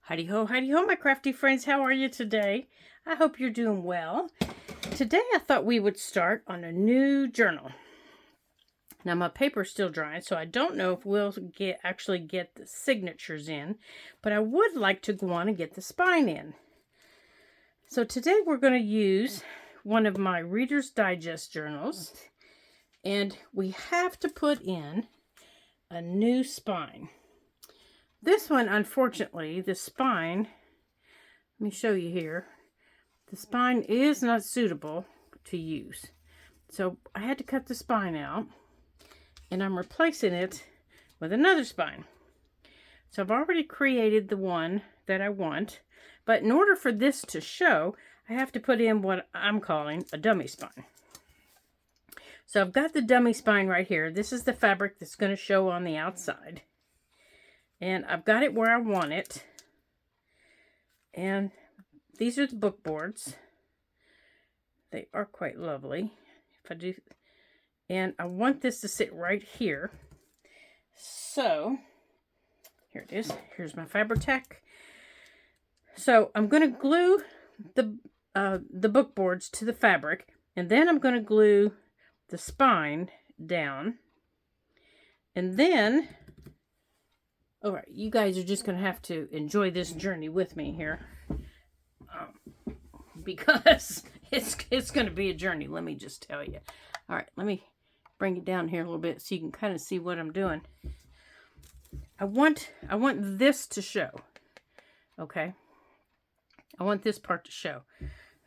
Heidi ho, my crafty friends. How are you today? I hope you're doing well. Today I thought we would start on a new journal. Now my paper's still drying, so I don't know if we'll actually get the signatures in, but I would like to go on and get the spine in. So today we're going to use one of my Reader's Digest journals, and we have to put in a new spine. This one, unfortunately, the spine, let me show you here, the spine is not suitable to use. So I had to cut the spine out, and I'm replacing it with another spine. So I've already created the one that I want, but in order for this to show, I have to put in what I'm calling a dummy spine. So I've got the dummy spine right here. This is the fabric that's going to show on the outside. And I've got it where I want it. And these are the book boards. They are quite lovely. If I do, and I want this to sit right here. So, here it is. Here's my Fabri-Tac. So I'm going to glue the book boards to the fabric, and then I'm going to glue the spine down. And then, all right, you guys are just going to have to enjoy this journey with me here. Because it's going to be a journey, let me just tell you. All right, let me bring it down here a little bit so you can kind of see what I'm doing. I want this to show, okay? I want this part to show.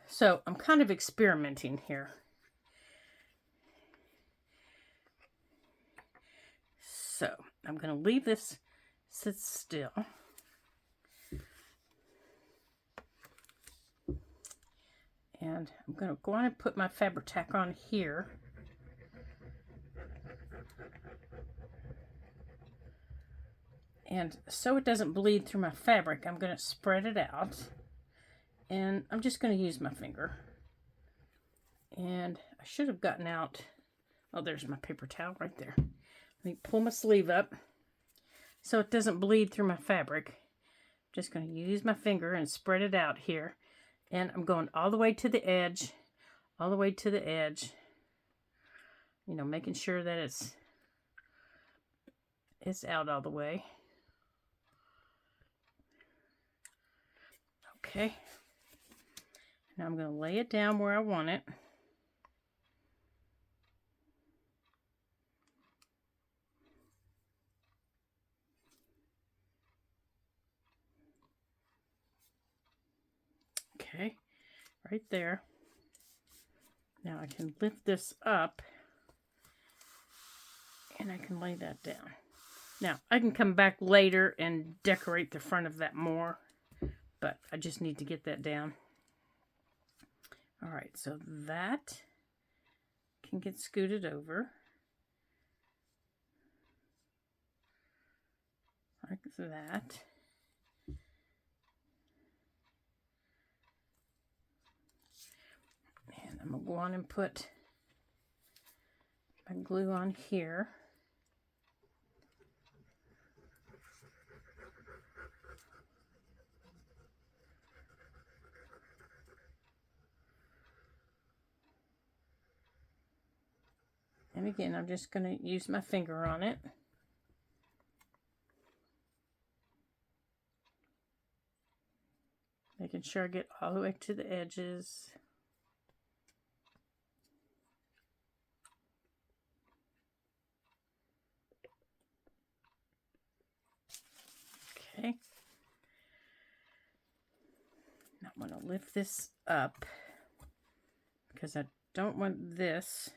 So I'm kind of experimenting here. So I'm going to leave this sit still. And I'm going to go on and put my Fabri-Tac on here. And so it doesn't bleed through my fabric, I'm going to spread it out. And I'm just going to use my finger. And I should have gotten out, oh, there's my paper towel right there. Let me pull my sleeve up so it doesn't bleed through my fabric. I'm just going to use my finger and spread it out here. And I'm going all the way to the edge, all the way to the edge. You know, making sure that it's out all the way. Okay. Now I'm going to lay it down where I want it. Okay, right there. Now I can lift this up and I can lay that down. Now I can come back later and decorate the front of that more, but I just need to get that down. All right, so that can get scooted over like that. And I'm going to go on and put my glue on here. And again, I'm just going to use my finger on it. Making sure I get all the way to the edges. Okay. Now I'm going to lift this up because I don't want this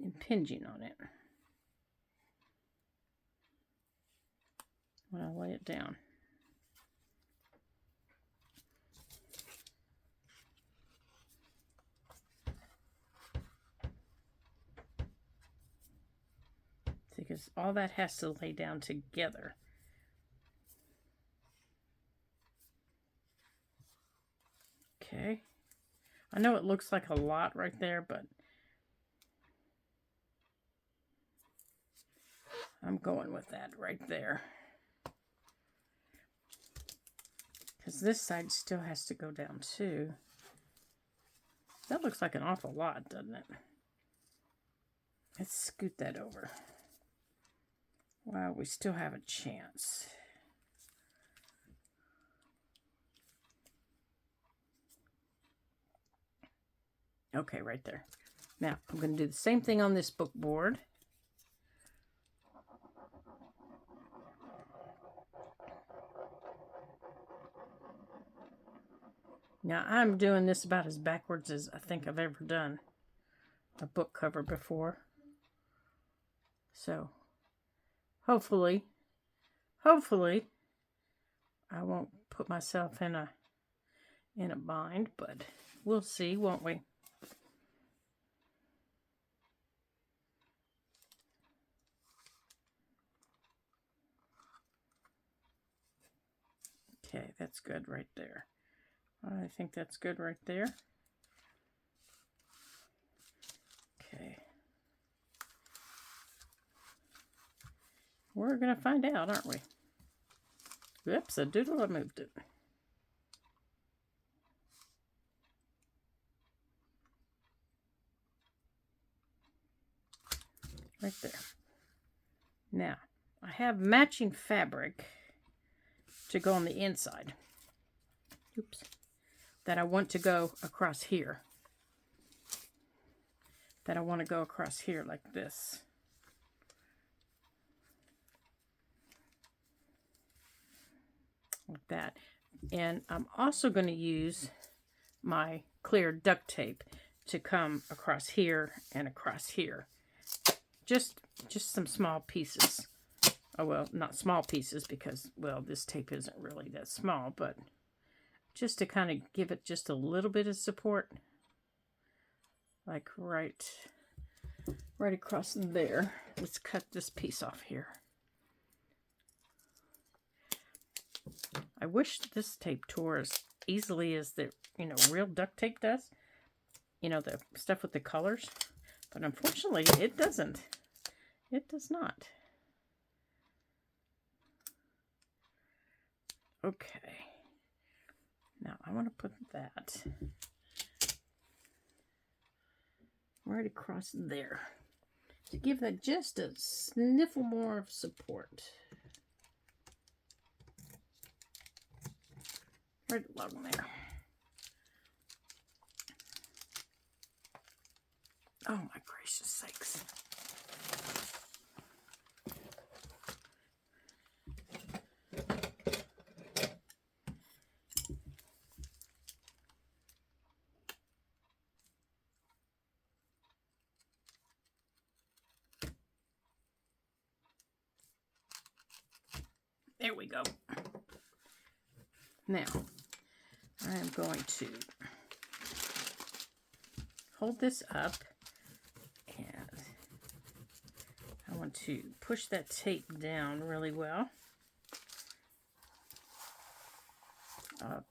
impinging on it when I lay it down. See, because all that has to lay down together. Okay. I know it looks like a lot right there, but I'm going with that right there. Because this side still has to go down too. That looks like an awful lot, doesn't it? Let's scoot that over. Wow, we still have a chance. Okay, right there. Now, I'm going to do the same thing on this book board. Now, I'm doing this about as backwards as I think I've ever done a book cover before. So, hopefully, I won't put myself in a bind, but we'll see, won't we? Okay, that's good right there. I think that's good right there. Okay. We're going to find out, aren't we? Whoops, I moved it. Right there. Now, I have matching fabric to go on the inside. Oops. That I want to go across here. That I want to go across here like this. Like that. And I'm also going to use my clear duct tape to come across here and across here. Just some small pieces. Oh, well, not small pieces because, well, this tape isn't really that small, but just to kind of give it just a little bit of support. Like right across there. Let's cut this piece off here. I wish this tape tore as easily as the, real duct tape does. The stuff with the colors. But unfortunately, it doesn't. It does not. Okay. Now, I want to put that right across there to give that just a sniffle more of support. Right along there. Oh my gracious sakes. There we go. Now, I am going to hold this up and I want to push that tape down really well.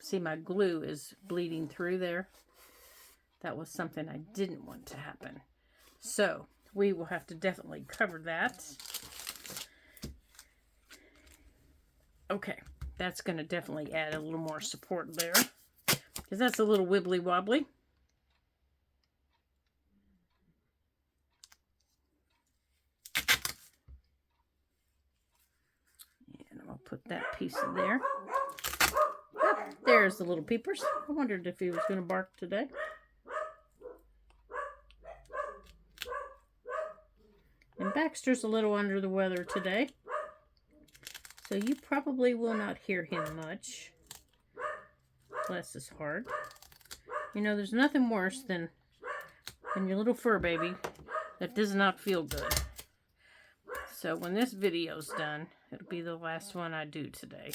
See, my glue is bleeding through there. That was something I didn't want to happen. So, we will have to definitely cover that. Okay, that's going to definitely add a little more support there. Because that's a little wibbly wobbly. And I'll put that piece in there. Oh, there's the little peepers. I wondered if he was going to bark today. And Baxter's a little under the weather today. So you probably will not hear him much. Bless his heart. There's nothing worse than your little fur baby that does not feel good. So when this video's done, it'll be the last one I do today.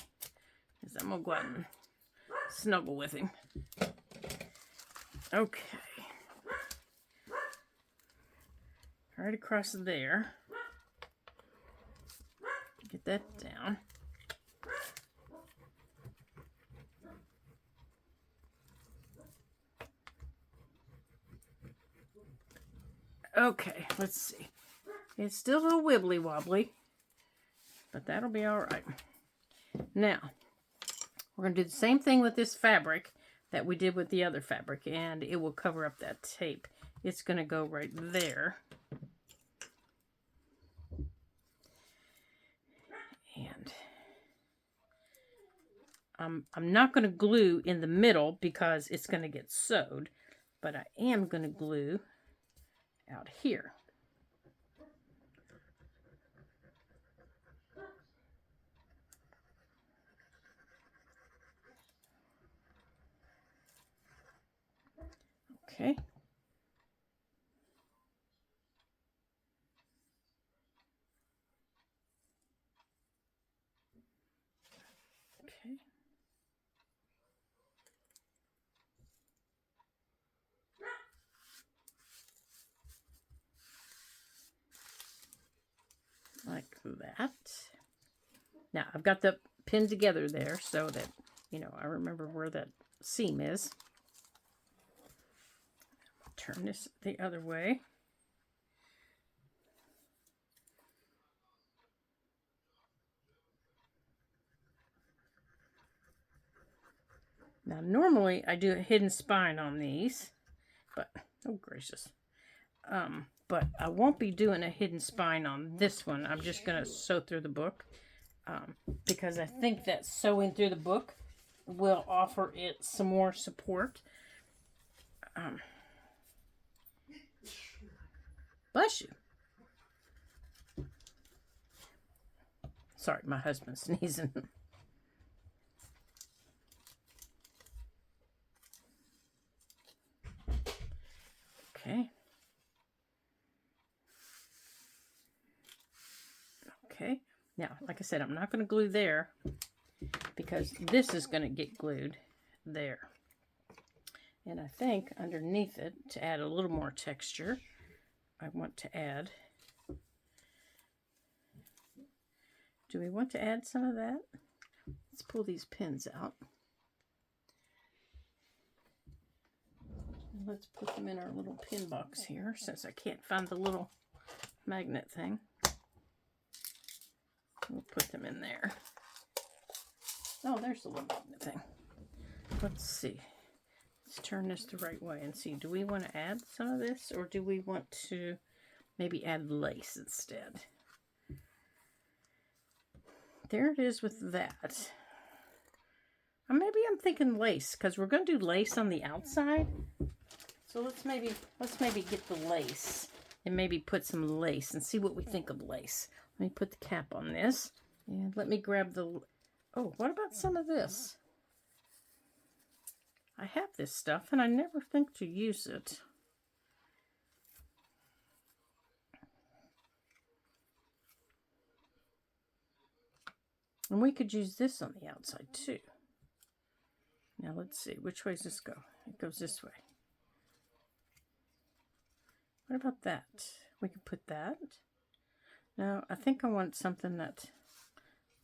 Because I'm going to go out and snuggle with him. Okay. Right across there. Get that down. Okay, let's see. It's still a little wibbly wobbly. but that'll be all right. Now, we're going to do the same thing with this fabric that we did with the other fabric, and it will cover up that tape. It's going to go right there. And I'm not going to glue in the middle because it's going to get sewed, but I am going to glue out here. Okay. Okay. Like that. Now, I've got the pin together there so that, you know, I remember where that seam is. Turn this the other way. Now, normally I do a hidden spine on these, but, oh gracious. But I won't be doing a hidden spine on this one. I'm just going to sew through the book, because I think that sewing through the book will offer it some more support. Bless you. Sorry, my husband's sneezing. Okay. Okay. Now, like I said, I'm not going to glue there because this is going to get glued there. And I think underneath it, to add a little more texture, I want to add... Do we want to add some of that? Let's pull these pins out. Let's put them in our little pin box here, since I can't find the little magnet thing. We'll put them in there. Oh, there's the little magnet thing. Let's see. Let's turn this the right way and see. Do we want to add some of this, or do we want to maybe add lace instead? There it is with that. Or maybe I'm thinking lace, because we're going to do lace on the outside. So let's maybe get the lace and maybe put some lace and see what we think of lace. Let me put the cap on this, and let me grab the... Oh, what about some of this? I have this stuff and I never think to use it. And we could use this on the outside too. Now let's see, which way does this go? It goes this way. What about that? We could put that. No, I think I want something that...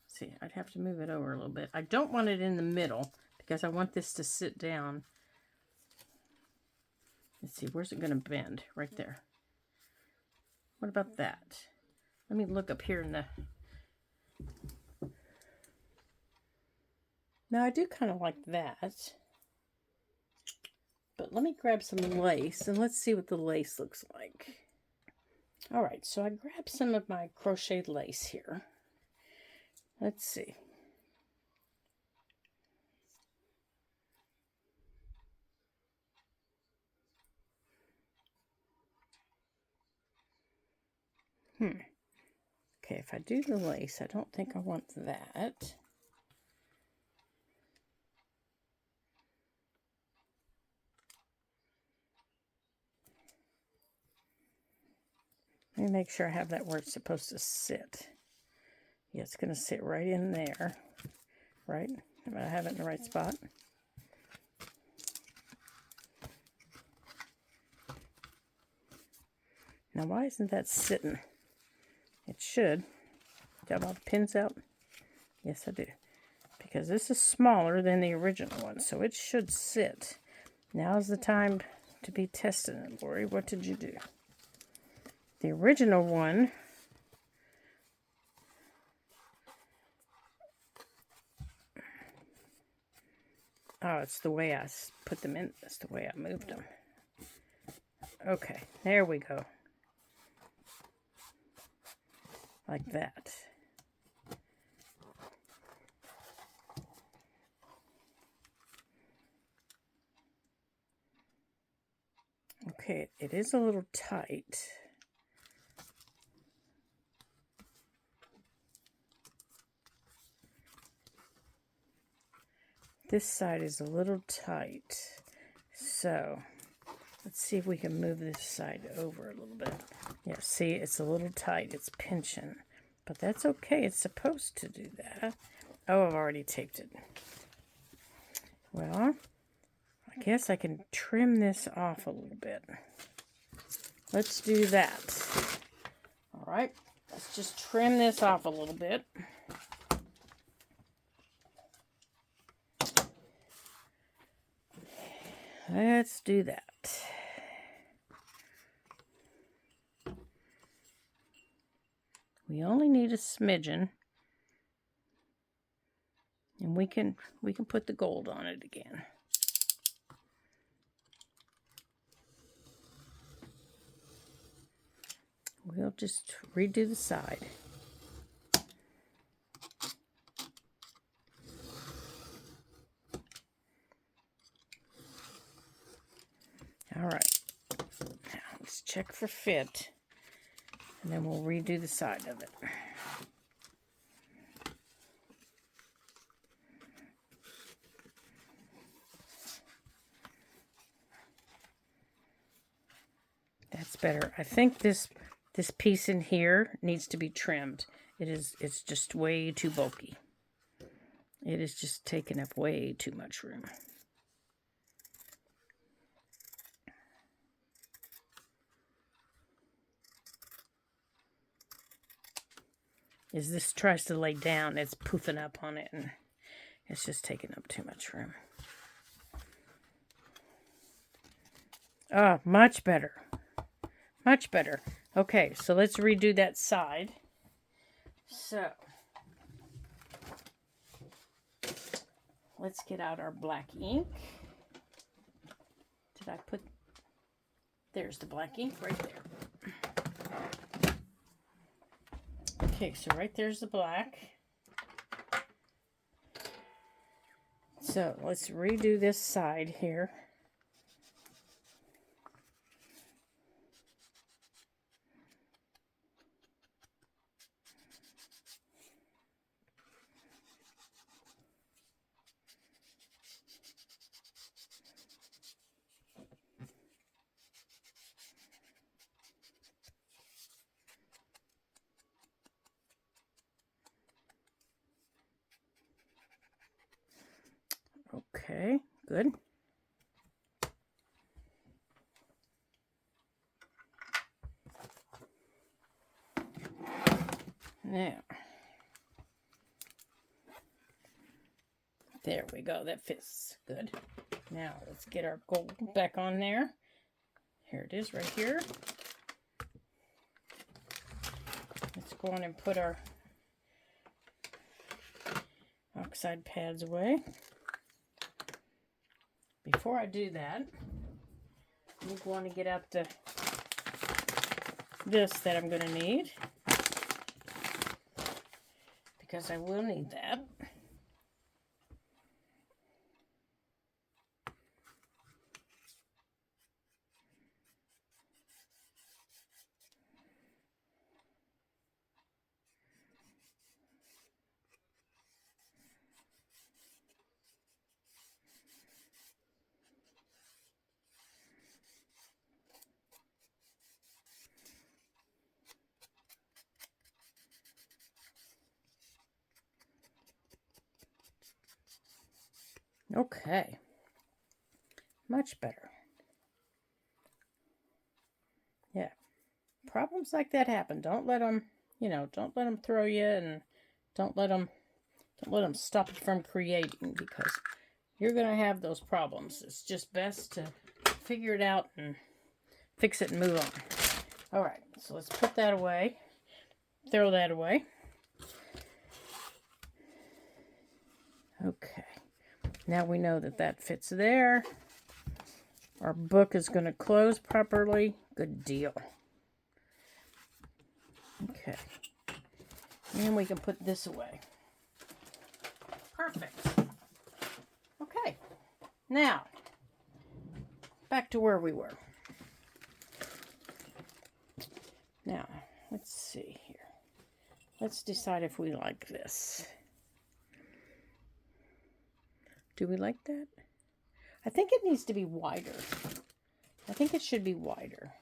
See, I'd have to move it over a little bit. I don't want it in the middle because I want this to sit down. Let's see, where's it going to bend? Right there. What about that? Let me look up here in the... Now, I do kind of like that. But let me grab some lace and let's see what the lace looks like. All right, so I grabbed some of my crocheted lace here. Let's see. Okay, if I do the lace, I don't think I want that. Let me make sure I have that where it's supposed to sit. Yeah, it's going to sit right in there. Right? Am I have it in the right spot? Now, why isn't that sitting? It should. Do I have all the pins out? Yes, I do. Because this is smaller than the original one, so it should sit. Now's the time to be testing it, Lori. What did you do? The original one Oh, it's the way I put them in. That's the way I moved them. Okay, there we go. Like that. Okay, it is a little tight. This side is a little tight. So, let's see if we can move this side over a little bit. Yeah, see, it's a little tight. It's pinching. But that's okay. It's supposed to do that. Oh, I've already taped it. Well, I guess I can trim this off a little bit. Let's do that. All right, let's just trim this off a little bit. Let's do that. We only need a smidgen. And we can put the gold on it again. We'll just redo the side. All right. Now let's check for fit. And then we'll redo the side of it. That's better. I think this piece in here needs to be trimmed. It's just way too bulky. It is just taking up way too much room. As this tries to lay down, it's poofing up on it, and it's just taking up too much room. Oh, much better. Much better. Okay, so let's redo that side. So, let's get out our black ink. Did I put... There's the black ink right there. Okay, so right there's the black. So let's redo this side here. Okay, good. Now, there we go. That fits good. Now, let's get our gold back on there. Here it is right here. Let's go on and put our oxide pads away. Before I do that, I'm going to get out this that I'm going to need, because I will need that. Okay, much better. Yeah, problems like that happen. Don't let them, don't let them throw you, and don't let them stop you from creating, because you're going to have those problems. It's just best to figure it out and fix it and move on. All right, so let's put that away. Throw that away. Okay. Now we know that that fits there. Our book is going to close properly. Good deal. Okay. And we can put this away. Perfect. Okay. Now, back to where we were. Now, let's see here. Let's decide if we like this. Do we like that? I think it needs to be wider. I think it should be wider.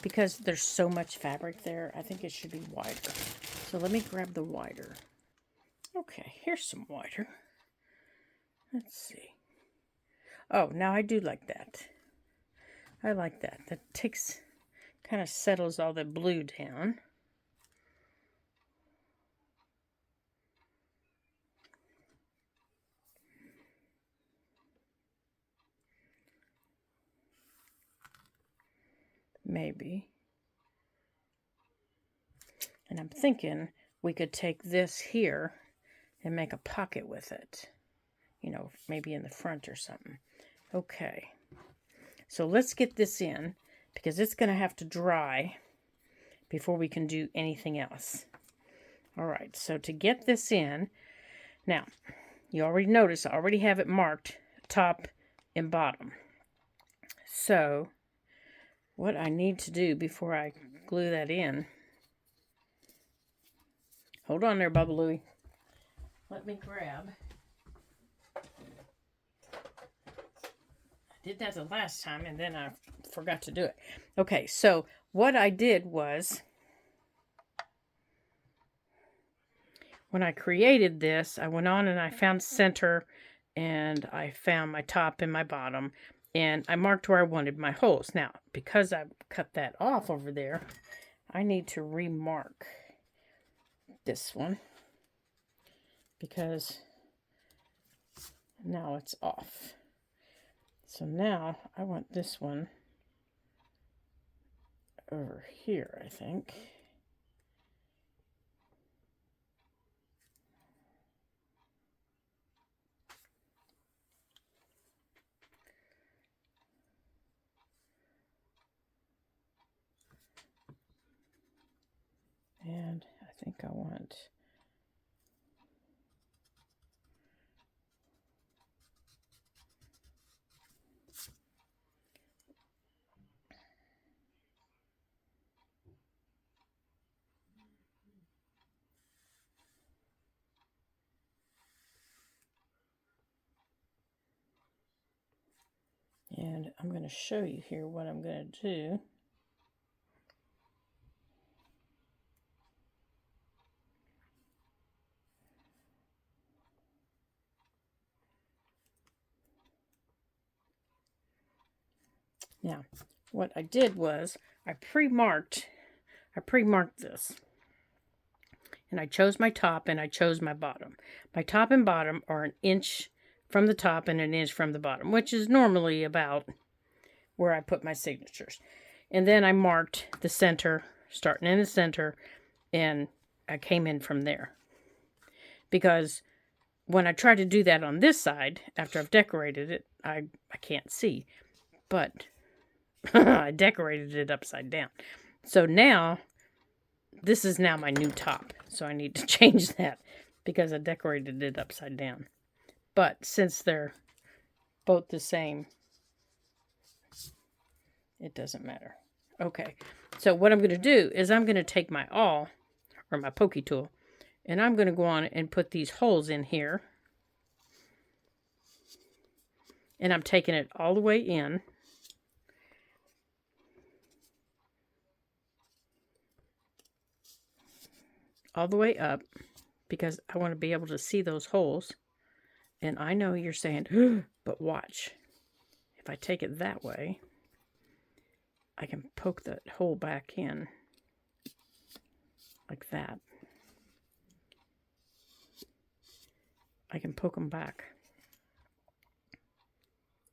Because there's so much fabric there, I think it should be wider. So let me grab the wider. Okay, here's some wider. Let's see. Oh, now I do like that. I like that. That takes, kind of settles all the blue down. Maybe. And I'm thinking we could take this here and make a pocket with it. You know, maybe in the front or something. Okay. So let's get this in because it's going to have to dry before we can do anything else. All right. So to get this in, now, you already noticed I already have it marked top and bottom. So what I need to do before I glue that in, hold on there, Bubba Louie. Let me grab. I did that the last time and then I forgot to do it. Okay, so what I did was, when I created this, I went on and I found center and I found my top and my bottom. And I marked where I wanted my holes. Now, because I cut that off over there, I need to remark this one. Because now it's off. So now I want this one over here, I think. And I think I want and I'm going to show you here what I'm going to do. Now, what I did was I pre-marked this. And I chose my top and I chose my bottom. My top and bottom are 1 inch from the top and 1 inch from the bottom, which is normally about where I put my signatures. And then I marked the center, starting in the center, and I came in from there. Because when I try to do that on this side, after I've decorated it, I can't see. But I decorated it upside down. So now, this is now my new top. So I need to change that because I decorated it upside down. But since they're both the same, it doesn't matter. Okay, so what I'm going to do is I'm going to take my awl, or my pokey tool, and I'm going to go on and put these holes in here. And I'm taking it all the way in. All the way up, because I want to be able to see those holes. And I know you're saying, but watch. If I take it that way, I can poke that hole back in. Like that. I can poke them back.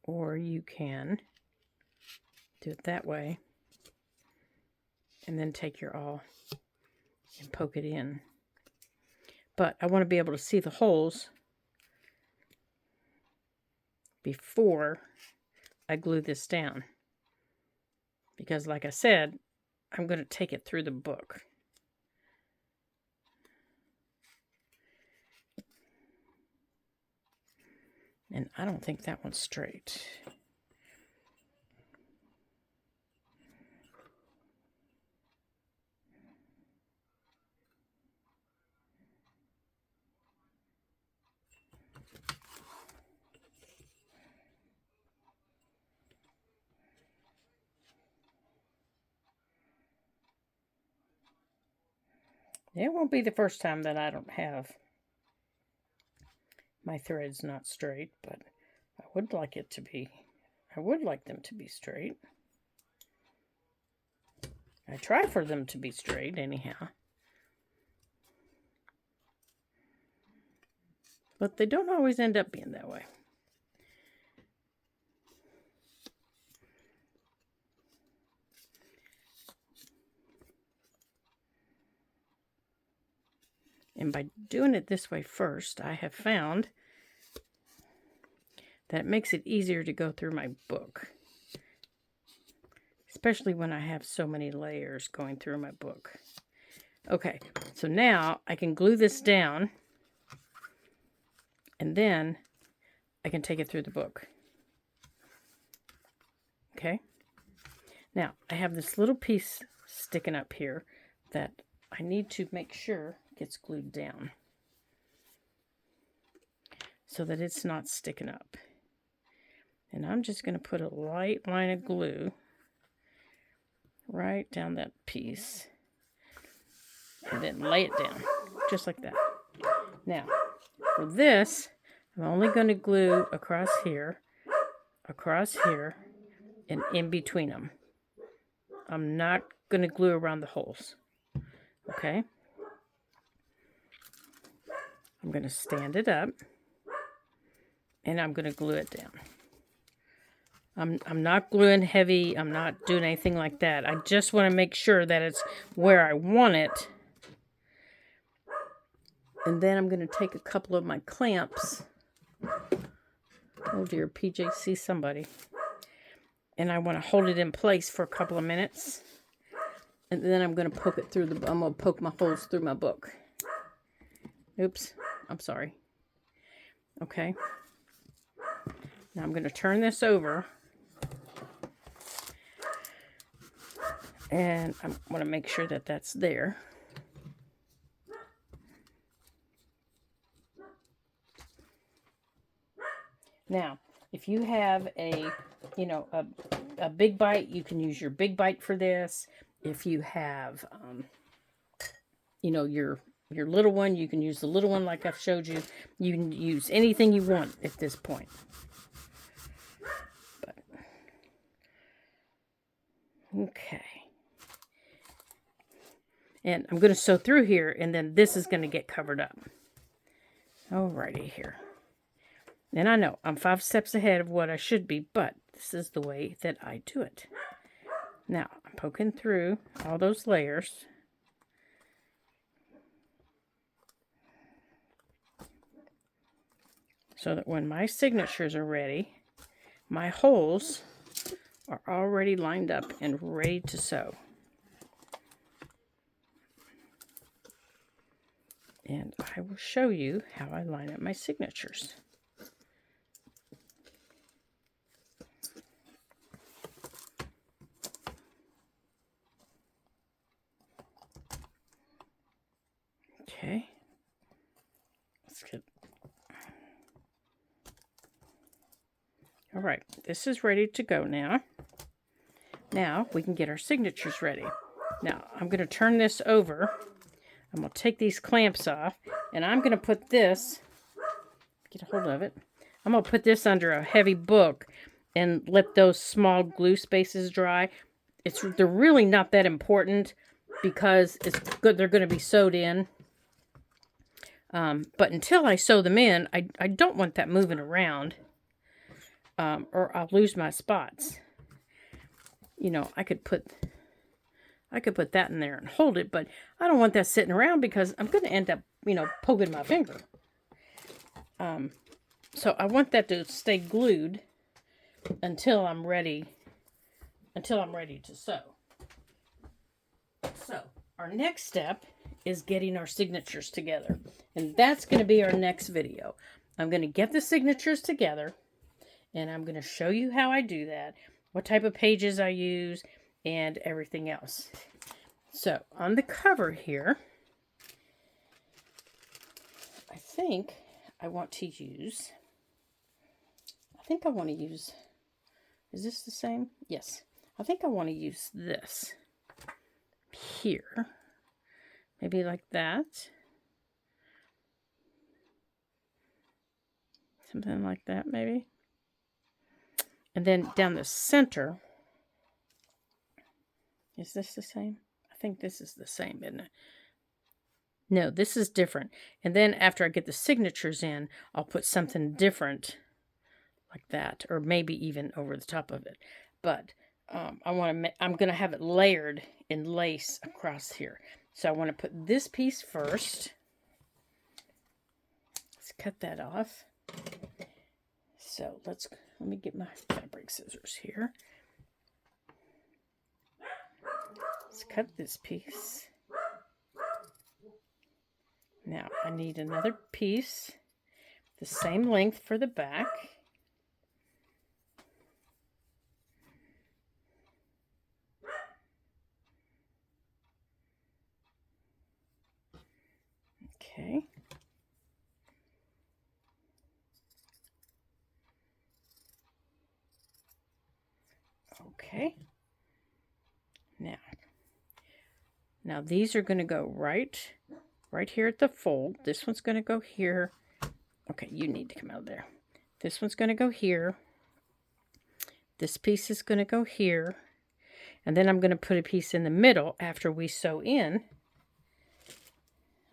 Or you can do it that way. And then take your awl and poke it in. But I want to be able to see the holes before I glue this down. Because like I said, I'm going to take it through the book. And I don't think that one's straight. It won't be the first time that I don't have my threads not straight, but I would like it to be, I would like them to be straight. I try for them to be straight anyhow. But they don't always end up being that way. And by doing it this way first, I have found that it makes it easier to go through my book. Especially when I have so many layers going through my book. Okay, so now I can glue this down. And then I can take it through the book. Okay. Now, I have this little piece sticking up here that I need to make sure gets glued down so that it's not sticking up. And I'm just going to put a light line of glue right down that piece and then lay it down just like that. Now, for this, I'm only going to glue across here, and in between them. I'm not going to glue around the holes. Okay? I'm going to stand it up, and I'm going to glue it down. I'm not gluing heavy. I'm not doing anything like that. I just want to make sure that it's where I want it. And then I'm going to take a couple of my clamps. Oh dear, PJ, see somebody. And I want to hold it in place for a couple of minutes. And then I'm going to poke it through I'm going to poke my holes through my book. Oops, I'm sorry. Okay. Now I'm going to turn this over. And I want to make sure that that's there. Now, if you have a big bite, you can use your big bite for this. If you have, your little one, you can use the little one like I've showed you. You can use anything you want at this point. But, okay. And I'm going to sew through here, and then this is going to get covered up. Alrighty here. And I know I'm 5 steps ahead of what I should be, but this is the way that I do it. Now, I'm poking through all those layers. So that when my signatures are ready, my holes are already lined up and ready to sew. And I will show you how I line up my signatures. Okay. Let's get... All right, this is ready to go now. Now we can get our signatures ready. Now I'm going to turn this over. I'm going to take these clamps off, and I'm going to put this, get a hold of it, I'm going to put this under a heavy book and let those small glue spaces dry. They're really not that important because it's good. They're going to be sewed in. But until I sew them in, I don't want that moving around, or I'll lose my spots. I could put that in there and hold it, but I don't want that sitting around because I'm going to end up, poking my finger. So I want that to stay glued until I'm ready to sew. So our next step is getting our signatures together. And that's going to be our next video. I'm going to get the signatures together and I'm going to show you how I do that, what type of pages I use, and everything else. So on the cover here, I think I want to use, is this the same? Yes. I think I want to use this here. Maybe like that. Something like that, maybe. And then down the center, is this the same? I think this is the same, isn't it? No, this is different. And then after I get the signatures in, I'll put something different like that, or maybe even over the top of it. But I'm going to have it layered in lace across here. So I want to put this piece first. Let's cut that off. So let me get my fabric scissors here. Let's cut this piece. Now I need another piece, the same length for the back. Okay. Okay. Now these are going to go right here at the fold. This one's going to go here. Okay, you need to come out there. This one's going to go here. This piece is going to go here. And then I'm going to put a piece in the middle after we sew in.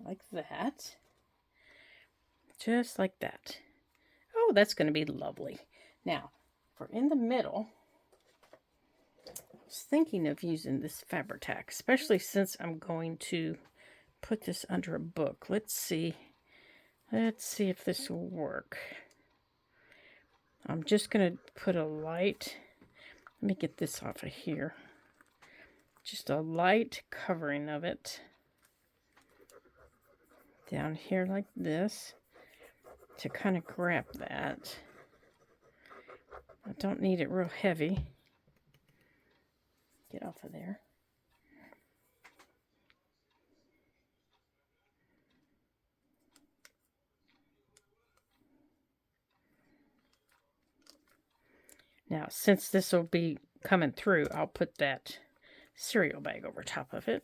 Like that. Just like that. Oh, that's going to be lovely. Now, for in the middle, I was thinking of using this Fabri-Tac, especially since I'm going to put this under a book. Let's see if this will work. I'm just going to put a light, let me get this off of here. Just a light covering of it down here like this to kind of grab that. I don't need it real heavy. Get off of there. Now, since this will be coming through, I'll put that cereal bag over top of it.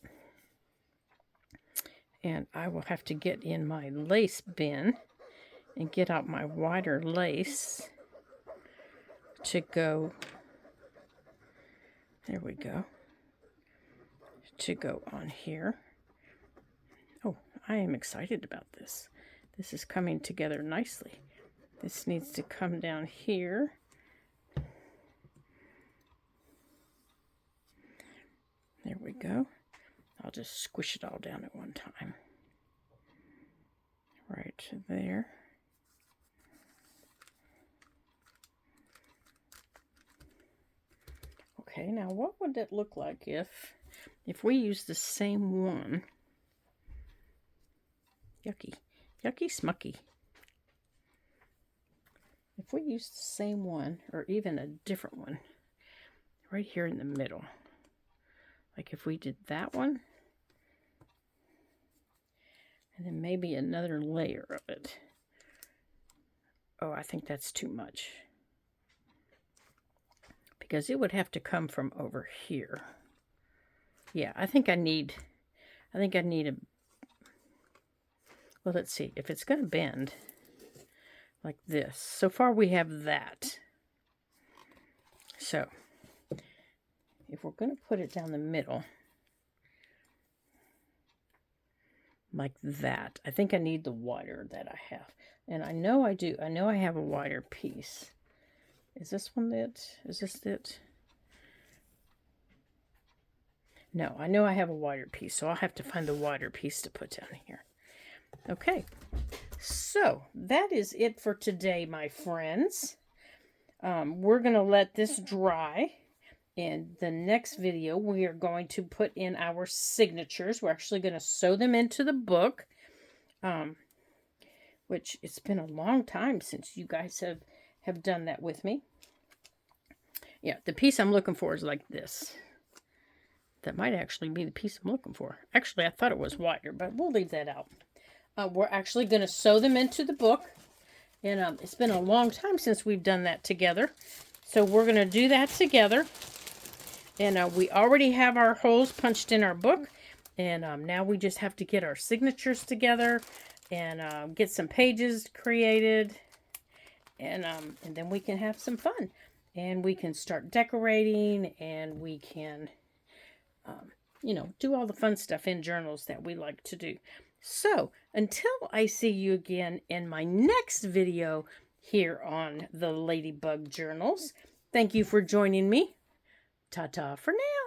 And I will have to get in my lace bin and get out my wider lace to go, there we go, to go on here. Oh, I am excited about this. This is coming together nicely. This needs to come down here. There we go. I'll just squish it all down at one time. Right there. Okay, now what would it look like if we use the same one? Yucky. Yucky smucky. If we use the same one, or even a different one, right here in the middle. Like if we did that one, and then maybe another layer of it. Oh, I think that's too much. Because it would have to come from over here. Yeah, I think I need a, well, let's see, if it's going to bend like this. So far we have that. So, if we're going to put it down the middle, like that, I think I need the wider that I have. And I know I do. I know I have a wider piece. Is this one it? Is this it? No, I know I have a wider piece, so I'll have to find the wider piece to put down here. Okay, so So that is it for today, my friends. We're going to let this dry. In the next video, we are going to put in our signatures. We're actually going to sew them into the book, which it's been a long time since you guys have done that with me. Yeah, the piece I'm looking for is like this. That might actually be the piece I'm looking for. Actually, I thought it was wider, but we'll leave that out. We're actually going to sew them into the book. And it's been a long time since we've done that together. So we're going to do that together. And we already have our holes punched in our book. And now we just have to get our signatures together and get some pages created. And then we can have some fun. And we can start decorating, and we can, you know, do all the fun stuff in journals that we like to do. So, until I see you again in my next video here on the Ladybug Journals, thank you for joining me. Ta-ta for now.